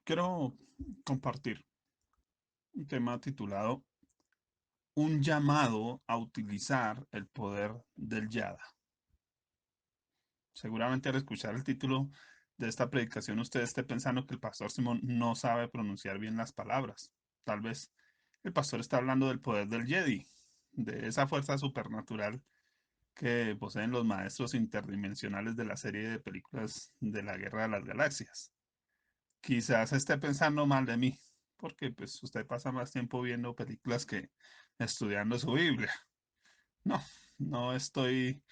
Quiero compartir un tema titulado Un llamado a utilizar el poder del Yada. Seguramente al escuchar el título de esta predicación usted esté pensando que el pastor Simón no sabe pronunciar bien las palabras. Tal vez el pastor está hablando del poder del Jedi, de esa fuerza supernatural que poseen los maestros interdimensionales de la serie de películas de la Guerra de las Galaxias. Quizás esté pensando mal de mí, porque pues usted pasa más tiempo viendo películas que estudiando su Biblia. No, no estoy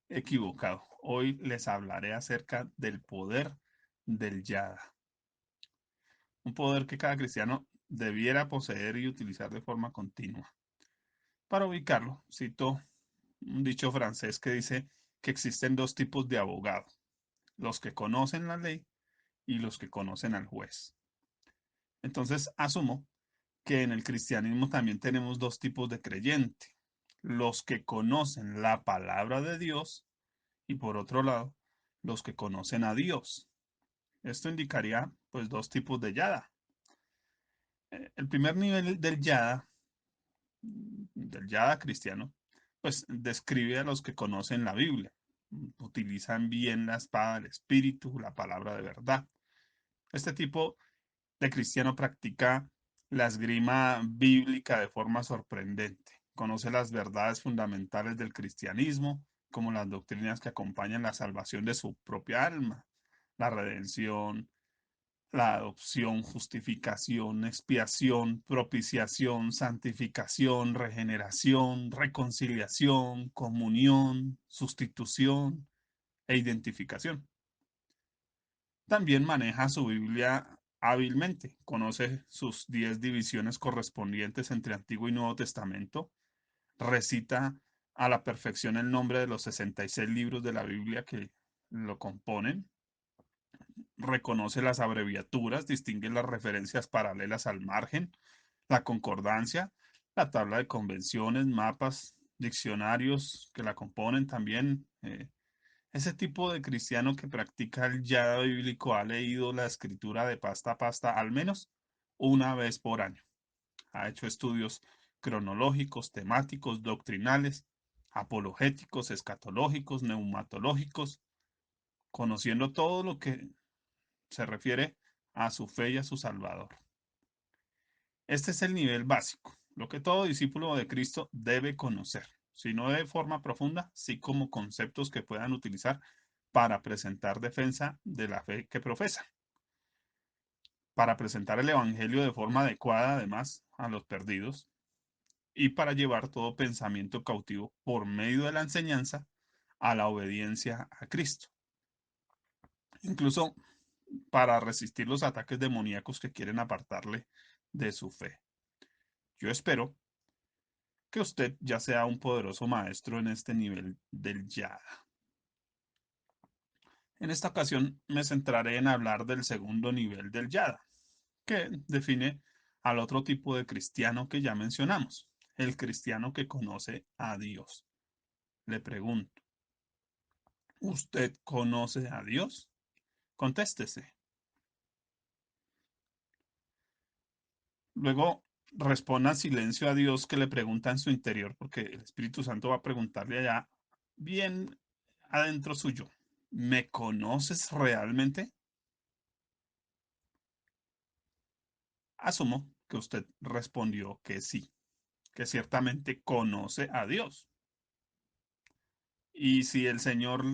equivocado. Hoy les hablaré acerca del poder del Yada, un poder que cada cristiano debiera poseer y utilizar de forma continua. Para ubicarlo, cito un dicho francés que dice que existen dos tipos de abogados, los que conocen la ley y los que conocen al juez. Entonces, asumo que en el cristianismo también tenemos dos tipos de creyente, los que conocen la palabra de Dios y por otro lado, los que conocen a Dios. Esto indicaría pues dos tipos de yada. El primer nivel del yada cristiano, pues describe a los que conocen la Biblia, utilizan bien la espada del Espíritu, la palabra de verdad. Este tipo de cristiano practica la esgrima bíblica de forma sorprendente. Conoce las verdades fundamentales del cristianismo, como las doctrinas que acompañan la salvación de su propia alma, la redención, la adopción, justificación, expiación, propiciación, santificación, regeneración, reconciliación, comunión, sustitución e identificación. También maneja su Biblia hábilmente, conoce sus 10 divisiones correspondientes entre Antiguo y Nuevo Testamento, recita a la perfección el nombre de los 66 libros de la Biblia que lo componen, reconoce las abreviaturas, distingue las referencias paralelas al margen, la concordancia, la tabla de convenciones, mapas, diccionarios que la componen también. Ese tipo de cristiano que practica el yada bíblico ha leído la escritura de pasta a pasta al menos una vez por año. Ha hecho estudios cronológicos, temáticos, doctrinales, apologéticos, escatológicos, neumatológicos, conociendo todo lo que se refiere a su fe y a su Salvador. Este es el nivel básico, lo que todo discípulo de Cristo debe conocer, si no de forma profunda, sí como conceptos que puedan utilizar para presentar defensa de la fe que profesa, para presentar el Evangelio de forma adecuada además a los perdidos y para llevar todo pensamiento cautivo por medio de la enseñanza a la obediencia a Cristo. Incluso para resistir los ataques demoníacos que quieren apartarle de su fe. Yo espero que usted ya sea un poderoso maestro en este nivel del yada. En esta ocasión me centraré en hablar del segundo nivel del yada, que define al otro tipo de cristiano que ya mencionamos, el cristiano que conoce a Dios. Le pregunto, ¿usted conoce a Dios? Contéstese. Luego responda en silencio a Dios que le pregunta en su interior, porque el Espíritu Santo va a preguntarle allá bien adentro suyo. ¿Me conoces realmente? Asumo que usted respondió que sí, que ciertamente conoce a Dios. Y si el Señor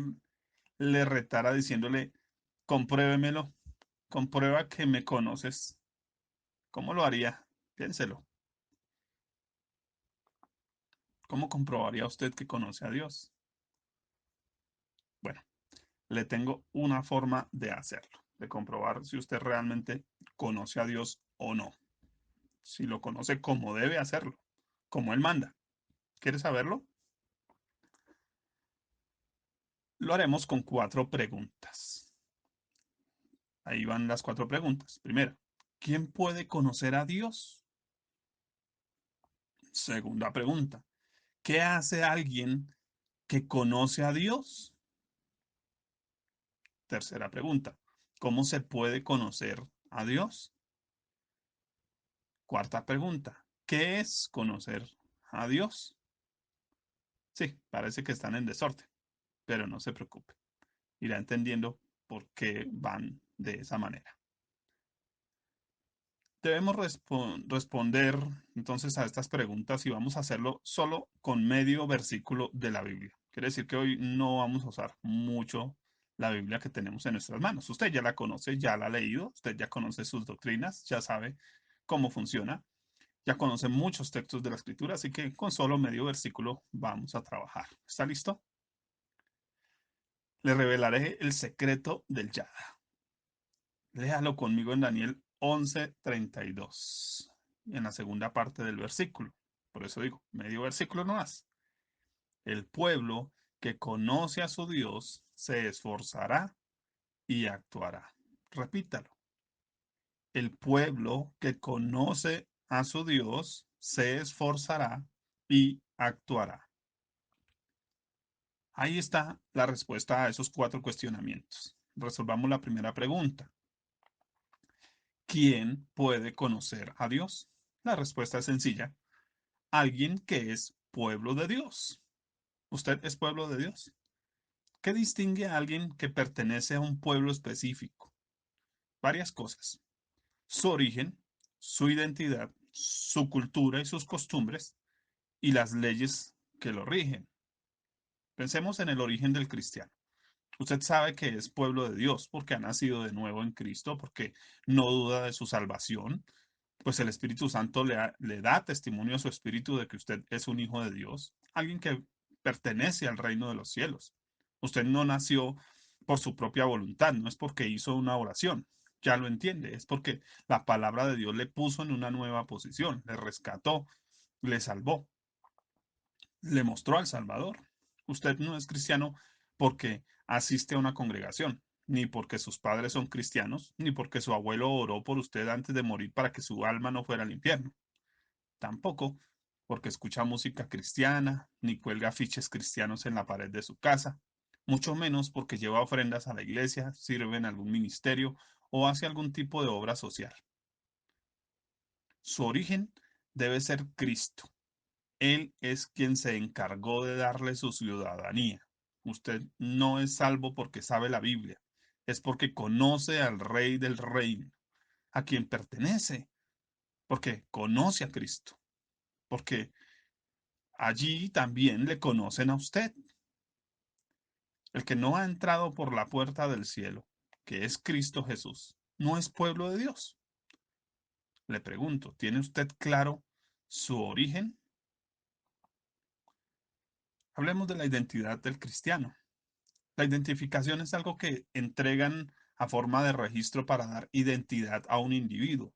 le retara diciéndole, compruébemelo, comprueba que me conoces, ¿cómo lo haría? Piénselo. ¿Cómo comprobaría usted que conoce a Dios? Bueno, le tengo una forma de hacerlo, de comprobar si usted realmente conoce a Dios o no. Si lo conoce como debe hacerlo, como Él manda. ¿Quiere saberlo? Lo haremos con cuatro preguntas. Ahí van las cuatro preguntas. Primera, ¿quién puede conocer a Dios? Segunda pregunta, ¿qué hace alguien que conoce a Dios? Tercera pregunta, ¿cómo se puede conocer a Dios? Cuarta pregunta. ¿Qué es conocer a Dios? Sí, parece que están en desorden, pero no se preocupe. Irá entendiendo por qué van de esa manera. Debemos responder entonces a estas preguntas y vamos a hacerlo solo con medio versículo de la Biblia. Quiere decir que hoy no vamos a usar mucho la Biblia que tenemos en nuestras manos. Usted ya la conoce, ya la ha leído, usted ya conoce sus doctrinas, ya sabe cómo funciona, ya conoce muchos textos de la Escritura, así que con solo medio versículo vamos a trabajar. ¿Está listo? Le revelaré el secreto del Yada. Léalo conmigo en Daniel 11:32, en la segunda parte del versículo. Por eso digo, medio versículo no más. El pueblo que conoce a su Dios se esforzará y actuará. Repítalo. El pueblo que conoce a su Dios se esforzará y actuará. Ahí está la respuesta a esos cuatro cuestionamientos. Resolvamos la primera pregunta. ¿Quién puede conocer a Dios? La respuesta es sencilla. Alguien que es pueblo de Dios. ¿Usted es pueblo de Dios? ¿Qué distingue a alguien que pertenece a un pueblo específico? Varias cosas. Su origen, su identidad, su cultura y sus costumbres y las leyes que lo rigen. Pensemos en el origen del cristiano. Usted sabe que es pueblo de Dios porque ha nacido de nuevo en Cristo, porque no duda de su salvación, pues el Espíritu Santo le da testimonio a su espíritu de que usted es un hijo de Dios, alguien que pertenece al reino de los cielos. Usted no nació por su propia voluntad, no es porque hizo una oración, ya lo entiende, es porque la palabra de Dios le puso en una nueva posición, le rescató, le salvó, le mostró al Salvador. Usted no es cristiano porque asiste a una congregación, ni porque sus padres son cristianos, ni porque su abuelo oró por usted antes de morir para que su alma no fuera al infierno. Tampoco porque escucha música cristiana, ni cuelga afiches cristianos en la pared de su casa, mucho menos porque lleva ofrendas a la iglesia, sirve en algún ministerio o hace algún tipo de obra social. Su origen debe ser Cristo. Él es quien se encargó de darle su ciudadanía. Usted no es salvo porque sabe la Biblia, es porque conoce al Rey del Reino, a quien pertenece, porque conoce a Cristo, porque allí también le conocen a usted. El que no ha entrado por la puerta del cielo, que es Cristo Jesús, no es pueblo de Dios. Le pregunto, ¿tiene usted claro su origen? Hablemos de la identidad del cristiano. La identificación es algo que entregan a forma de registro para dar identidad a un individuo.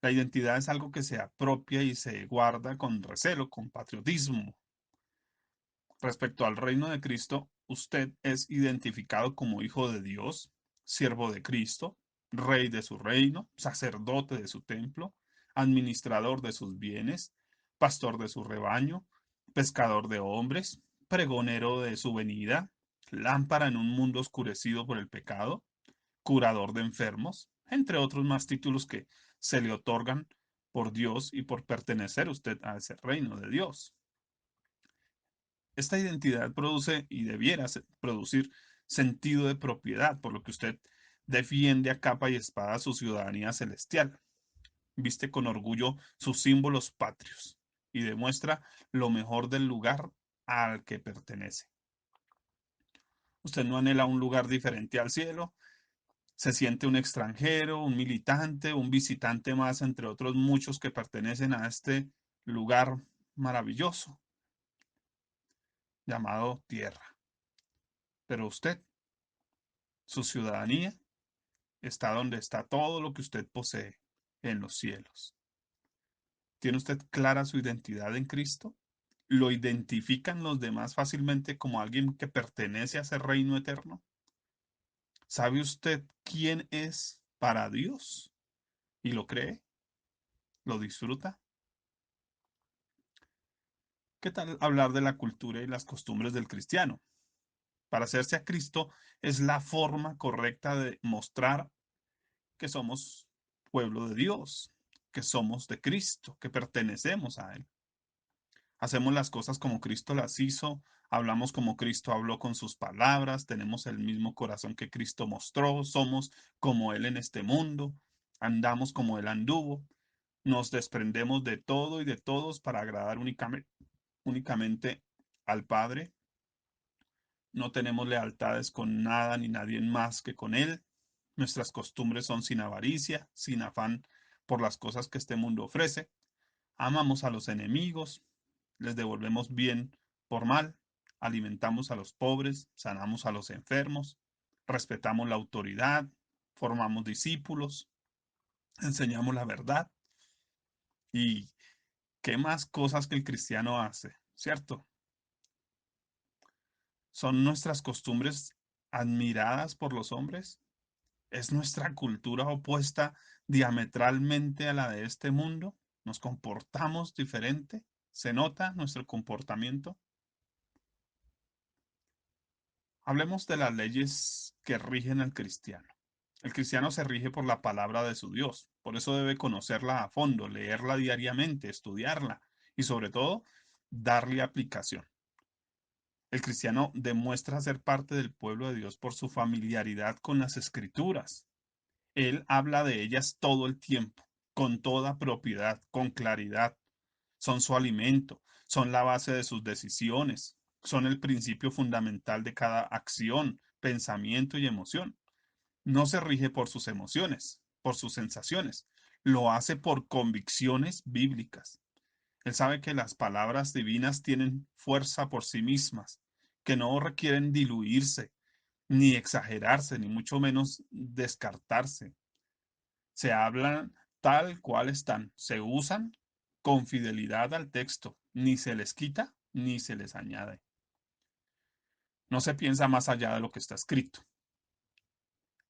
La identidad es algo que se apropia y se guarda con recelo, con patriotismo. Respecto al reino de Cristo, usted es identificado como hijo de Dios, siervo de Cristo, rey de su reino, sacerdote de su templo, administrador de sus bienes, pastor de su rebaño, pescador de hombres, pregonero de su venida, lámpara en un mundo oscurecido por el pecado, curador de enfermos, entre otros más títulos que se le otorgan por Dios y por pertenecer usted a ese reino de Dios. Esta identidad produce y debiera producir sentido de propiedad, por lo que usted defiende a capa y espada su ciudadanía celestial, viste con orgullo sus símbolos patrios y demuestra lo mejor del lugar al que pertenece. Usted no anhela un lugar diferente al cielo, se siente un extranjero, un militante, un visitante más entre otros muchos que pertenecen a este lugar maravilloso llamado tierra. Pero usted, su ciudadanía, está donde está todo lo que usted posee, en los cielos. ¿Tiene usted clara su identidad en Cristo? ¿Lo identifican los demás fácilmente como alguien que pertenece a ese reino eterno? ¿Sabe usted quién es para Dios? ¿Y lo cree? ¿Lo disfruta? ¿Qué tal hablar de la cultura y las costumbres del cristiano? Para hacerse a Cristo es la forma correcta de mostrar que somos pueblo de Dios. que somos de Cristo, que pertenecemos a Él. Hacemos las cosas como Cristo las hizo, hablamos como Cristo habló con sus palabras, tenemos el mismo corazón que Cristo mostró, somos como Él en este mundo, andamos como Él anduvo, nos desprendemos de todo y de todos para agradar únicamente al Padre. No tenemos lealtades con nada ni nadie más que con Él. Nuestras costumbres son sin avaricia, sin afán por las cosas que este mundo ofrece. Amamos a los enemigos, les devolvemos bien por mal, alimentamos a los pobres, sanamos a los enfermos, respetamos la autoridad, formamos discípulos, enseñamos la verdad y qué más cosas que el cristiano hace, ¿cierto? ¿Son nuestras costumbres admiradas por los hombres? ¿Es nuestra cultura opuesta diametralmente a la de este mundo? ¿Nos comportamos diferente? ¿Se nota nuestro comportamiento? Hablemos de las leyes que rigen al cristiano. El cristiano se rige por la palabra de su Dios, por eso debe conocerla a fondo, leerla diariamente, estudiarla y sobre todo darle aplicación. El cristiano demuestra ser parte del pueblo de Dios por su familiaridad con las escrituras. Él habla de ellas todo el tiempo, con toda propiedad, con claridad. Son su alimento, son la base de sus decisiones, son el principio fundamental de cada acción, pensamiento y emoción. No se rige por sus emociones, por sus sensaciones, lo hace por convicciones bíblicas. Él sabe que las palabras divinas tienen fuerza por sí mismas, que no requieren diluirse, ni exagerarse, ni mucho menos descartarse. Se hablan tal cual están, se usan con fidelidad al texto, ni se les quita ni se les añade. No se piensa más allá de lo que está escrito.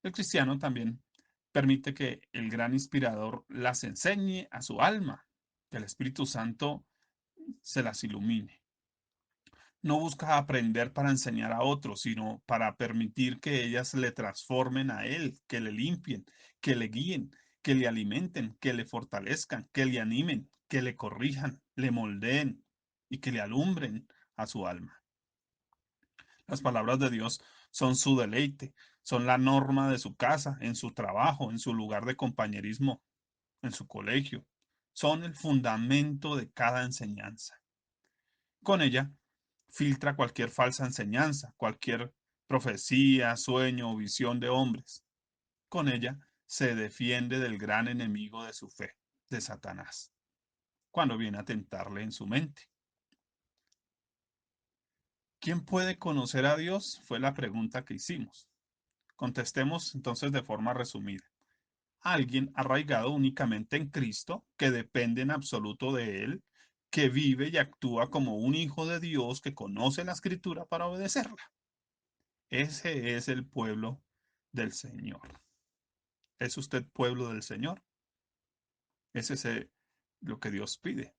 El cristiano también permite que el gran inspirador las enseñe a su alma, que el Espíritu Santo se las ilumine. No busca aprender para enseñar a otros, sino para permitir que ellas le transformen a él, que le limpien, que le guíen, que le alimenten, que le fortalezcan, que le animen, que le corrijan, le moldeen y que le alumbren a su alma. Las palabras de Dios son su deleite, son la norma de su casa, en su trabajo, en su lugar de compañerismo, en su colegio. Son el fundamento de cada enseñanza. Con ella filtra cualquier falsa enseñanza, cualquier profecía, sueño o visión de hombres. Con ella se defiende del gran enemigo de su fe, de Satanás, cuando viene a tentarle en su mente. ¿Quién puede conocer a Dios? Fue la pregunta que hicimos. Contestemos entonces de forma resumida. Alguien arraigado únicamente en Cristo, que depende en absoluto de Él, que vive y actúa como un hijo de Dios que conoce la escritura para obedecerla. Ese es el pueblo del Señor. ¿Es usted pueblo del Señor? Ese es lo que Dios pide,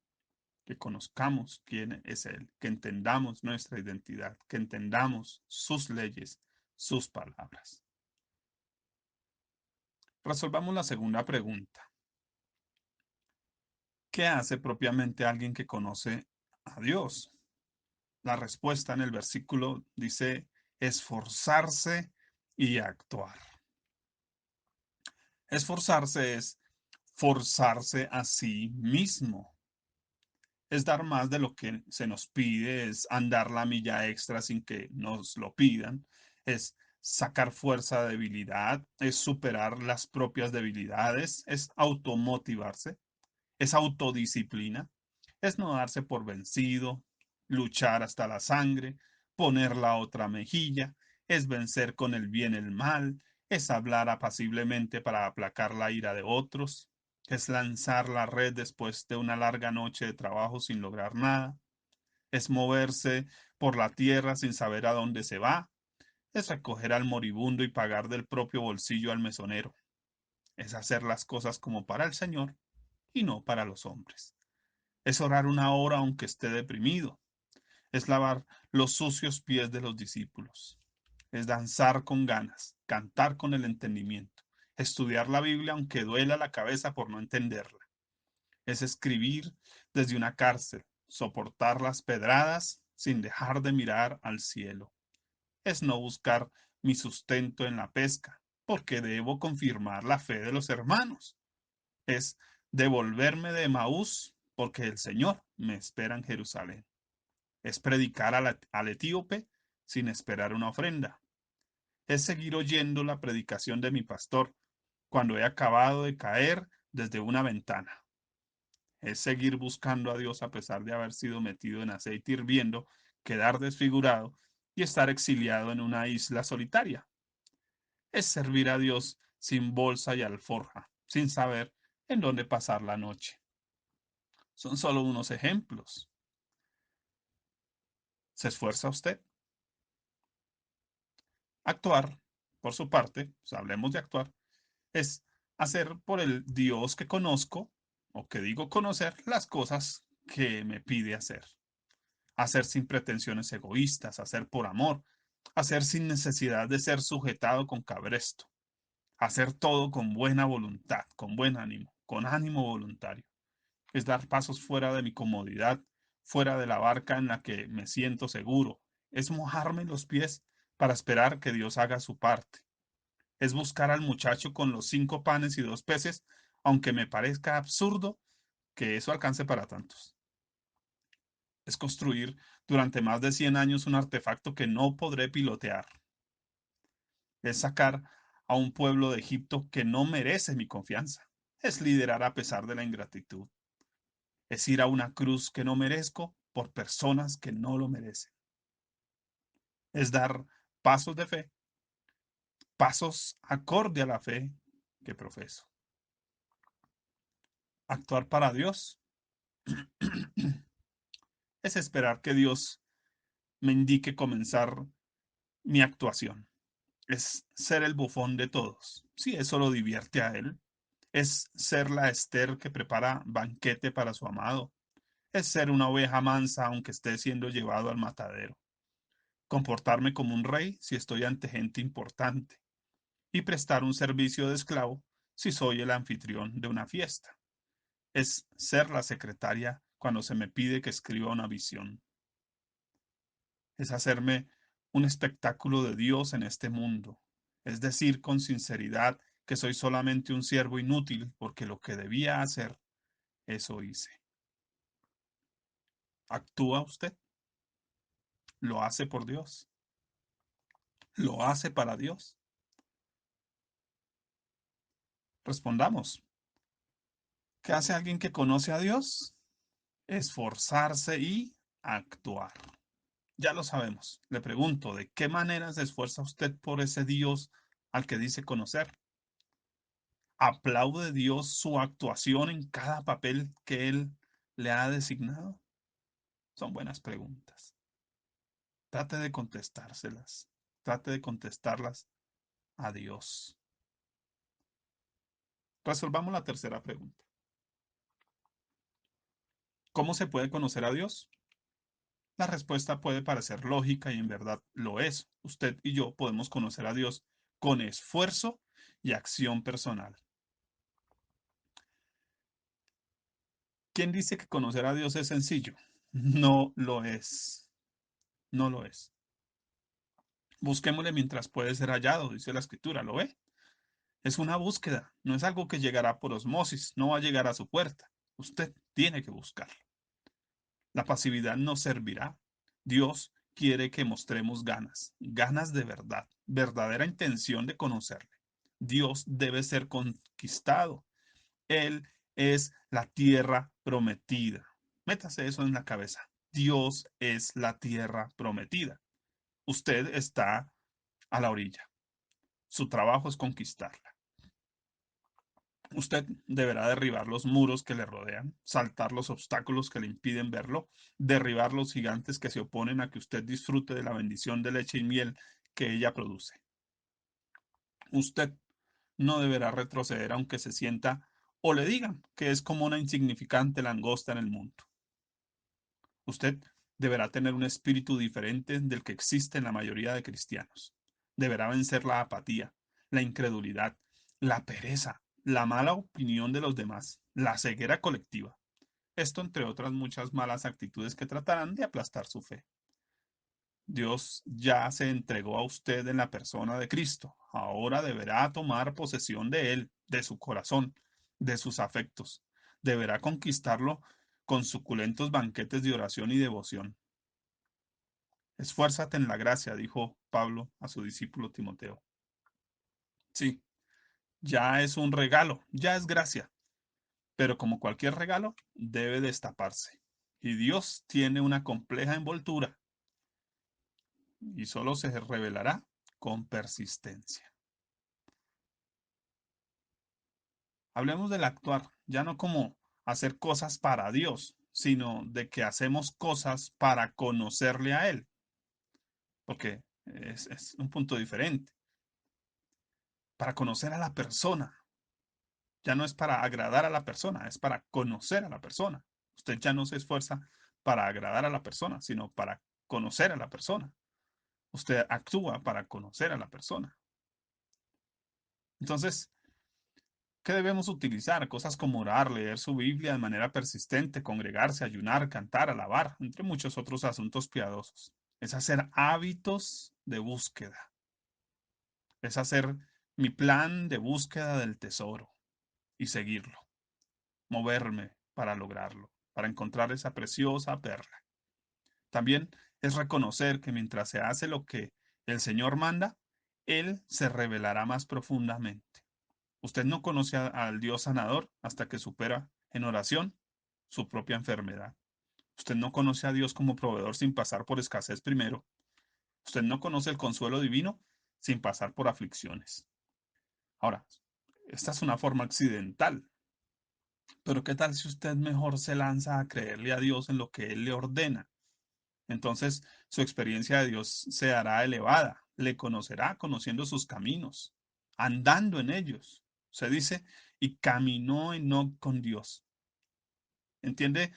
que conozcamos quién es Él, que entendamos nuestra identidad, que entendamos sus leyes, sus palabras. Resolvamos la segunda pregunta. ¿Qué hace propiamente alguien que conoce a Dios? La respuesta en el versículo dice esforzarse y actuar. Esforzarse es forzarse a sí mismo. Es dar más de lo que se nos pide, es andar la milla extra sin que nos lo pidan, es sacar fuerza de debilidad, es superar las propias debilidades, es automotivarse, es autodisciplina, es no darse por vencido, luchar hasta la sangre, poner la otra mejilla, es vencer con el bien el mal, es hablar apaciblemente para aplacar la ira de otros, es lanzar la red después de una larga noche de trabajo sin lograr nada, es moverse por la tierra sin saber a dónde se va, es recoger al moribundo y pagar del propio bolsillo al mesonero, es hacer las cosas como para el Señor y no para los hombres. Es orar una hora aunque esté deprimido. Es lavar los sucios pies de los discípulos. Es danzar con ganas, cantar con el entendimiento, estudiar la Biblia aunque duela la cabeza por no entenderla. Es escribir desde una cárcel, soportar las pedradas sin dejar de mirar al cielo. Es no buscar mi sustento en la pesca, porque debo confirmar la fe de los hermanos. Es devolverme de Maús, porque el Señor me espera en Jerusalén. Es predicar al etíope sin esperar una ofrenda. Es seguir oyendo la predicación de mi pastor cuando he acabado de caer desde una ventana. Es seguir buscando a Dios a pesar de haber sido metido en aceite hirviendo, quedar desfigurado y estar exiliado en una isla solitaria. Es servir a Dios sin bolsa y alforja, sin saber en dónde pasar la noche. Son solo unos ejemplos. ¿Se esfuerza usted? Actuar, por su parte, pues hablemos de actuar, es hacer por el Dios que conozco o que digo conocer las cosas que me pide hacer. Hacer sin pretensiones egoístas, hacer por amor, hacer sin necesidad de ser sujetado con cabresto, hacer todo con buena voluntad, con buen ánimo, con ánimo voluntario. Es dar pasos fuera de mi comodidad, fuera de la barca en la que me siento seguro. Es mojarme los pies para esperar que Dios haga su parte. Es buscar al muchacho con los 5 panes y 2 peces, aunque me parezca absurdo que eso alcance para tantos. Es construir durante más de 100 años un artefacto que no podré pilotear. Es sacar a un pueblo de Egipto que no merece mi confianza. Es liderar a pesar de la ingratitud. Es ir a una cruz que no merezco por personas que no lo merecen. Es dar pasos de fe, pasos acorde a la fe que profeso. Actuar para Dios es esperar que Dios me indique comenzar mi actuación. Es ser el bufón de todos. Si eso lo divierte a él. Es ser la Esther que prepara banquete para su amado. Es ser una oveja mansa aunque esté siendo llevado al matadero. Comportarme como un rey si estoy ante gente importante. Y prestar un servicio de esclavo si soy el anfitrión de una fiesta. Es ser la secretaria cuando se me pide que escriba una visión. Es hacerme un espectáculo de Dios en este mundo. Es decir, con sinceridad que soy solamente un siervo inútil porque lo que debía hacer, eso hice. ¿Actúa usted? ¿Lo hace por Dios? ¿Lo hace para Dios? Respondamos. ¿Qué hace alguien que conoce a Dios? Esforzarse y actuar. Ya lo sabemos. Le pregunto, ¿de qué manera se esfuerza usted por ese Dios al que dice conocer? ¿Aplaude Dios su actuación en cada papel que Él le ha designado? Son buenas preguntas. Trate de contestárselas. Trate de contestarlas a Dios. Resolvamos la tercera pregunta. ¿Cómo se puede conocer a Dios? La respuesta puede parecer lógica y en verdad lo es. Usted y yo podemos conocer a Dios con esfuerzo y acción personal. ¿Quién dice que conocer a Dios es sencillo? No lo es. No lo es. Busquémosle mientras puede ser hallado, dice la escritura, ¿lo ve? Es una búsqueda, no es algo que llegará por osmosis, no va a llegar a su puerta. Usted tiene que buscarlo. La pasividad no servirá. Dios quiere que mostremos ganas, ganas de verdad, verdadera intención de conocerle. Dios debe ser conquistado. Él es la tierra prometida. Métase eso en la cabeza. Dios es la tierra prometida. Usted está a la orilla. Su trabajo es conquistarla. Usted deberá derribar los muros que le rodean, saltar los obstáculos que le impiden verlo, derribar los gigantes que se oponen a que usted disfrute de la bendición de leche y miel que ella produce. Usted no deberá retroceder aunque se sienta o le digan que es como una insignificante langosta en el mundo. Usted deberá tener un espíritu diferente del que existe en la mayoría de cristianos. Deberá vencer la apatía, la incredulidad, la pereza la mala opinión de los demás, la ceguera colectiva. Esto entre otras muchas malas actitudes que tratarán de aplastar su fe. Dios ya se entregó a usted en la persona de Cristo. Ahora deberá tomar posesión de él, de su corazón, de sus afectos. Deberá conquistarlo con suculentos banquetes de oración y devoción. Esfuérzate en la gracia, dijo Pablo a su discípulo Timoteo. Sí, ya es un regalo, ya es gracia, pero como cualquier regalo, debe destaparse. Y Dios tiene una compleja envoltura y solo se revelará con persistencia. Hablemos del actuar, ya no como hacer cosas para Dios, sino de que hacemos cosas para conocerle a Él, porque es un punto diferente, para conocer a la persona. Ya no es para agradar a la persona, es para conocer a la persona. Usted ya no se esfuerza para agradar a la persona, sino para conocer a la persona. Usted actúa para conocer a la persona. Entonces, ¿qué debemos utilizar? Cosas como orar, leer su Biblia de manera persistente, congregarse, ayunar, cantar, alabar, entre muchos otros asuntos piadosos. Es hacer hábitos de búsqueda. Es hacer mi plan de búsqueda del tesoro y seguirlo. Moverme para lograrlo, para encontrar esa preciosa perla. También es reconocer que mientras se hace lo que el Señor manda, Él se revelará más profundamente. Usted no conoce al Dios sanador hasta que supera en oración su propia enfermedad. Usted no conoce a Dios como proveedor sin pasar por escasez primero. Usted no conoce el consuelo divino sin pasar por aflicciones. Ahora, esta es una forma accidental, pero ¿qué tal si usted mejor se lanza a creerle a Dios en lo que Él le ordena? Entonces su experiencia de Dios se hará elevada, le conocerá conociendo sus caminos, andando en ellos. Se dice, y caminó Enoc con Dios. ¿Entiende?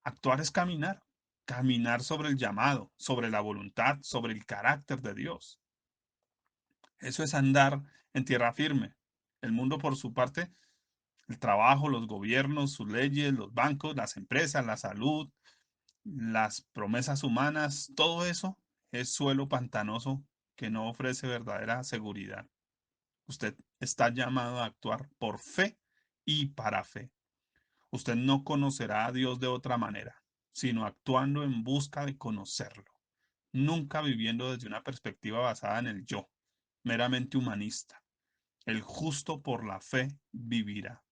Actuar es caminar, caminar sobre el llamado, sobre la voluntad, sobre el carácter de Dios. Eso es andar en tierra firme. El mundo, por su parte, el trabajo, los gobiernos, sus leyes, los bancos, las empresas, la salud, las promesas humanas, todo eso es suelo pantanoso que no ofrece verdadera seguridad. Usted está llamado a actuar por fe y para fe. Usted no conocerá a Dios de otra manera, sino actuando en busca de conocerlo, nunca viviendo desde una perspectiva basada en el yo, meramente humanista. El justo por la fe vivirá.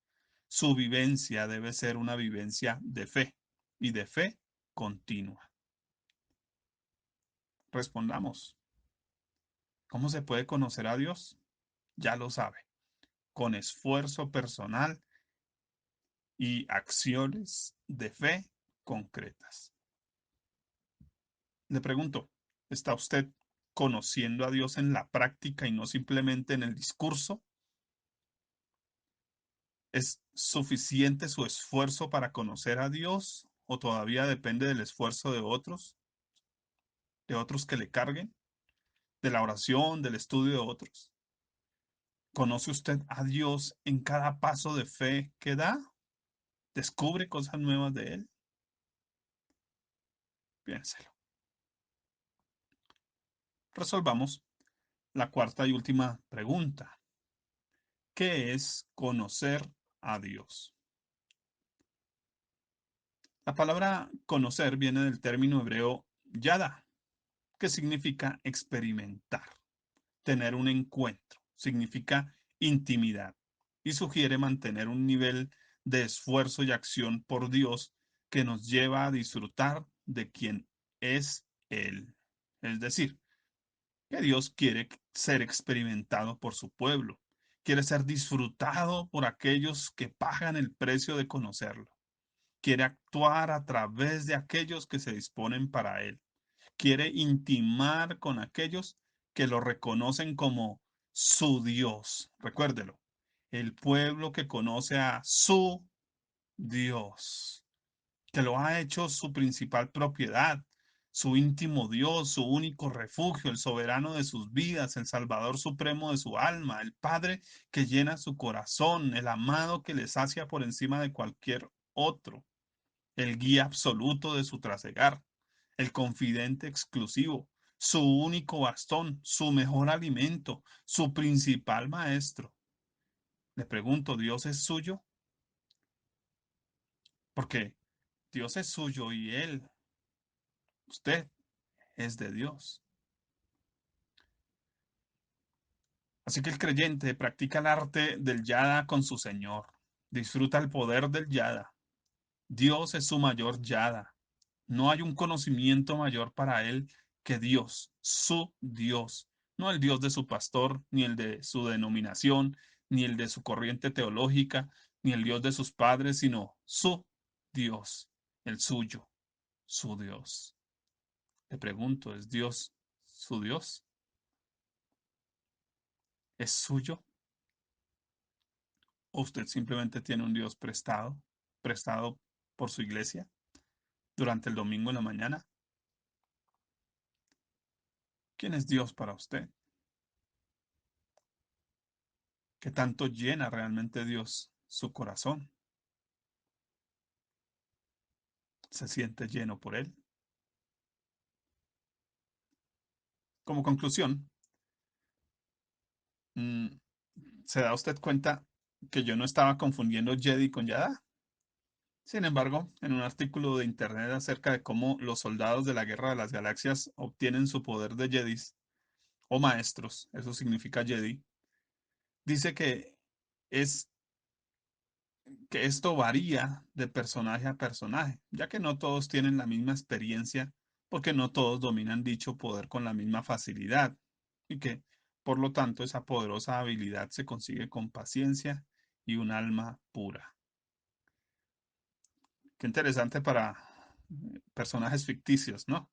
Su vivencia debe ser una vivencia de fe y de fe continua. Respondamos, ¿cómo se puede conocer a Dios? Ya lo sabe, con esfuerzo personal y acciones de fe concretas. Le pregunto, ¿está usted conociendo a Dios en la práctica y no simplemente en el discurso? ¿Es suficiente su esfuerzo para conocer a Dios o todavía depende del esfuerzo de otros que le carguen, de la oración, del estudio de otros? ¿Conoce usted a Dios en cada paso de fe que da? ¿Descubre cosas nuevas de Él? Piénselo. Resolvamos la cuarta y última pregunta. ¿Qué es conocer a Dios? La palabra conocer viene del término hebreo yada, que significa experimentar, tener un encuentro, significa intimidad y sugiere mantener un nivel de esfuerzo y acción por Dios que nos lleva a disfrutar de quien es Él. Es decir, que Dios quiere ser experimentado por su pueblo, quiere ser disfrutado por aquellos que pagan el precio de conocerlo, quiere actuar a través de aquellos que se disponen para Él, quiere intimar con aquellos que lo reconocen como su Dios. Recuérdelo, el pueblo que conoce a su Dios, que lo ha hecho su principal propiedad, su íntimo Dios, su único refugio, el soberano de sus vidas, el Salvador supremo de su alma, el Padre que llena su corazón, el amado que le sacia por encima de cualquier otro, el guía absoluto de su trasegar, el confidente exclusivo, su único bastón, su mejor alimento, su principal maestro. Le pregunto, ¿Dios es suyo? Porque Dios es suyo y Él, usted, es de Dios. Así que el creyente practica el arte del yada con su Señor, disfruta el poder del yada. Dios es su mayor yada. No hay un conocimiento mayor para él que Dios, su Dios, no el Dios de su pastor, ni el de su denominación, ni el de su corriente teológica, ni el Dios de sus padres, sino su Dios, el suyo, su Dios. Le pregunto, ¿es Dios su Dios? ¿Es suyo? ¿O usted simplemente tiene un Dios prestado por su iglesia durante el domingo en la mañana? ¿Quién es Dios para usted? ¿Qué tanto llena realmente Dios su corazón? ¿Se siente lleno por Él? Como conclusión, mm, ¿se da usted cuenta que yo no estaba confundiendo Jedi con Yada? Sin embargo, en un artículo de internet acerca de cómo los soldados de la Guerra de las Galaxias obtienen su poder de Jedis o maestros, eso significa Jedi, dice es que esto varía de personaje a personaje, ya que no todos tienen la misma experiencia, porque no todos dominan dicho poder con la misma facilidad, y que, por lo tanto, esa poderosa habilidad se consigue con paciencia y un alma pura. Qué interesante para personajes ficticios, ¿no?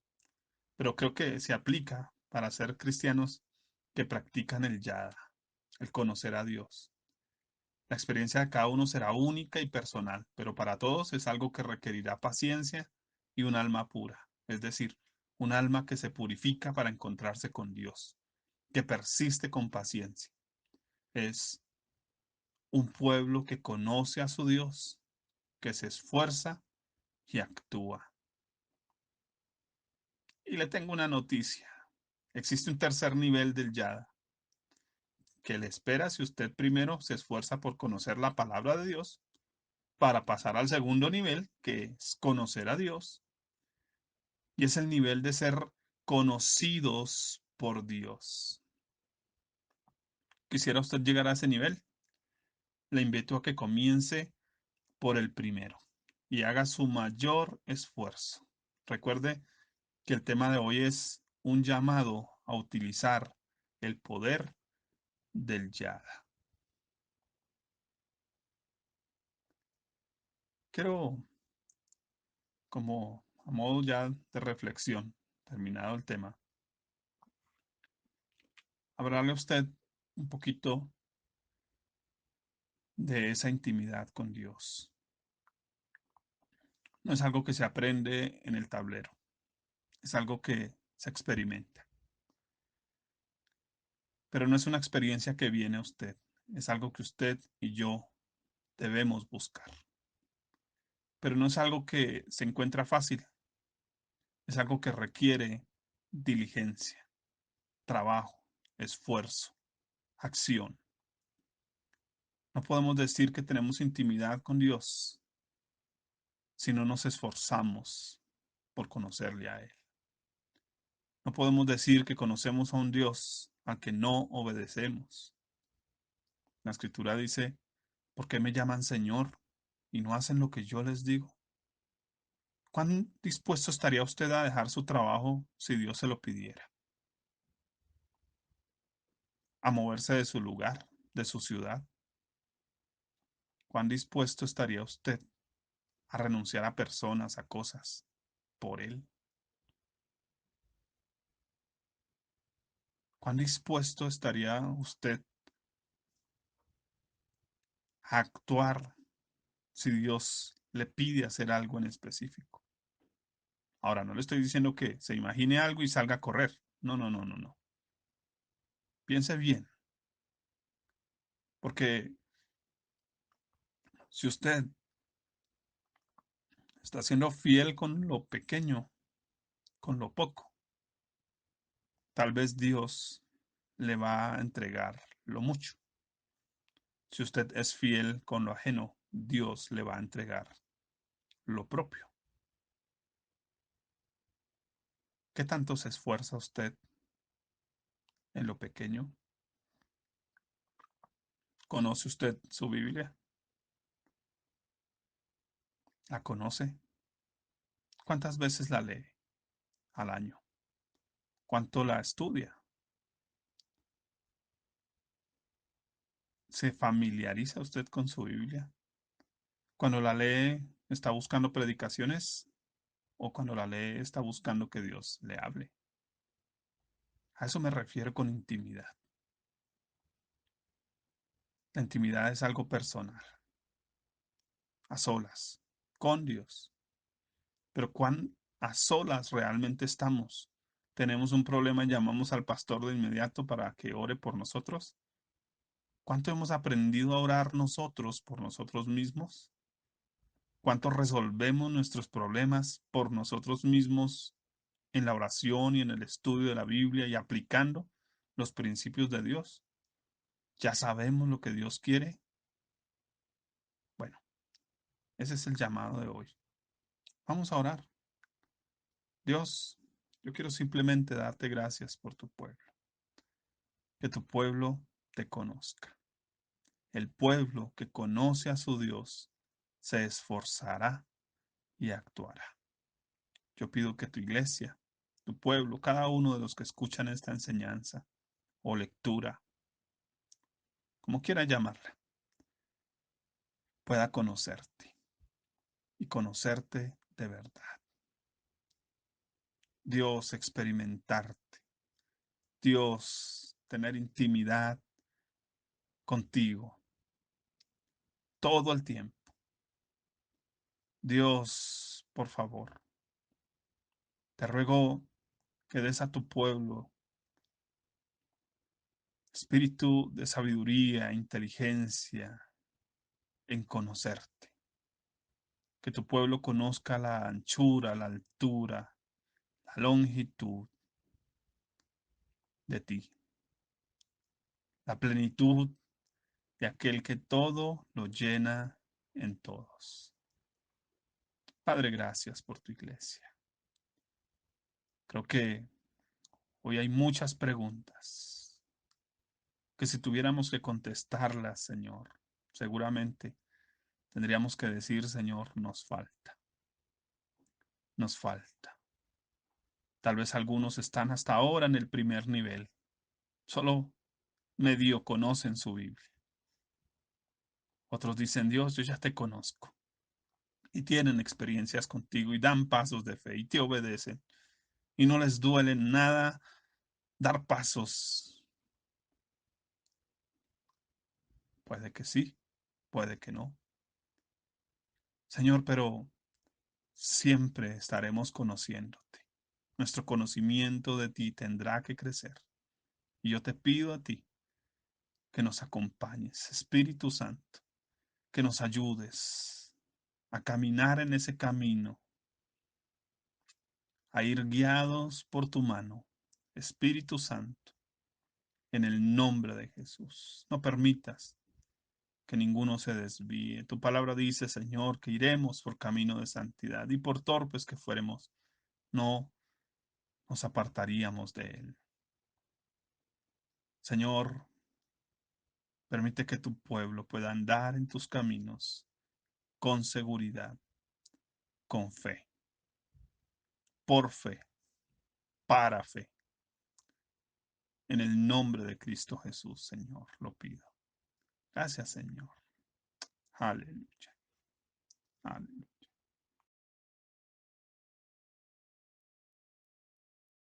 Pero creo que se aplica para ser cristianos que practican el yada, el conocer a Dios. La experiencia de cada uno será única y personal, pero para todos es algo que requerirá paciencia y un alma pura, es decir, un alma que se purifica para encontrarse con Dios, que persiste con paciencia. Es un pueblo que conoce a su Dios, que se esfuerza y actúa. Y le tengo una noticia. Existe un tercer nivel del Yada, que le espera si usted primero se esfuerza por conocer la palabra de Dios, para pasar al segundo nivel, que es conocer a Dios, y es el nivel de ser conocidos por Dios. ¿Quisiera usted llegar a ese nivel? Le invito a que comience por el primero y haga su mayor esfuerzo. Recuerde que el tema de hoy es un llamado a utilizar el poder del Yada. Quiero, como a modo ya de reflexión, terminado el tema, hablarle a usted un poquito de esa intimidad con Dios. No es algo que se aprende en el tablero, es algo que se experimenta. Pero no es una experiencia que viene a usted, es algo que usted y yo debemos buscar. Pero no es algo que se encuentra fácil, es algo que requiere diligencia, trabajo, esfuerzo, acción. No podemos decir que tenemos intimidad con Dios si no nos esforzamos por conocerle a Él. No podemos decir que conocemos a un Dios al que no obedecemos. La escritura dice, ¿por qué me llaman Señor y no hacen lo que yo les digo? ¿Cuán dispuesto estaría usted a dejar su trabajo si Dios se lo pidiera? A moverse de su lugar, de su ciudad. ¿Cuán dispuesto estaría usted a renunciar a personas, a cosas, por Él? ¿Cuán dispuesto estaría usted a actuar si Dios le pide hacer algo en específico? Ahora, no le estoy diciendo que se imagine algo y salga a correr. No, no, no, no, no. Piense bien, porque si usted está siendo fiel con lo pequeño, con lo poco, tal vez Dios le va a entregar lo mucho. Si usted es fiel con lo ajeno, Dios le va a entregar lo propio. ¿Qué tanto se esfuerza usted en lo pequeño? ¿Conoce usted su Biblia? ¿La conoce? ¿Cuántas veces la lee al año? ¿Cuánto la estudia? ¿Se familiariza usted con su Biblia? Cuando la lee, ¿está buscando predicaciones? ¿O cuando la lee, está buscando que Dios le hable? A eso me refiero con intimidad. La intimidad es algo personal, a solas, con Dios. Pero ¿cuán a solas realmente estamos? Tenemos un problema y llamamos al pastor de inmediato para que ore por nosotros. ¿Cuánto hemos aprendido a orar nosotros por nosotros mismos? ¿Cuánto resolvemos nuestros problemas por nosotros mismos en la oración y en el estudio de la Biblia y aplicando los principios de Dios? ¿Ya sabemos lo que Dios quiere? Bueno, ese es el llamado de hoy. Vamos a orar. Dios, yo quiero simplemente darte gracias por tu pueblo. Que tu pueblo te conozca. El pueblo que conoce a su Dios se esforzará y actuará. Yo pido que tu iglesia, tu pueblo, cada uno de los que escuchan esta enseñanza o lectura, como quiera llamarla, pueda conocerte y conocerte de verdad. Dios, experimentarte. Dios, tener intimidad contigo todo el tiempo. Dios, por favor, te ruego que des a tu pueblo espíritu de sabiduría, inteligencia en conocerte. Que tu pueblo conozca la anchura, la altura, la longitud de ti, la plenitud de aquel que todo lo llena en todos. Padre, gracias por tu iglesia. Creo que hoy hay muchas preguntas que si tuviéramos que contestarlas, Señor, seguramente tendríamos que decir, Señor, nos falta, nos falta. Tal vez algunos están hasta ahora en el primer nivel, solo medio conocen su Biblia. Otros dicen, Dios, yo ya te conozco. Y tienen experiencias contigo y dan pasos de fe y te obedecen. Y no les duele nada dar pasos. Puede que sí, puede que no. Señor, pero siempre estaremos conociéndote. Nuestro conocimiento de ti tendrá que crecer. Y yo te pido a ti que nos acompañes, Espíritu Santo, que nos ayudes a caminar en ese camino, a ir guiados por tu mano, Espíritu Santo, en el nombre de Jesús. No permitas que ninguno se desvíe. Tu palabra dice, Señor, que iremos por camino de santidad y por torpes que fuéramos, no nos apartaríamos de él. Señor, permite que tu pueblo pueda andar en tus caminos con seguridad, con fe, por fe, para fe. En el nombre de Cristo Jesús, Señor, lo pido. Gracias, Señor. Aleluya. Aleluya.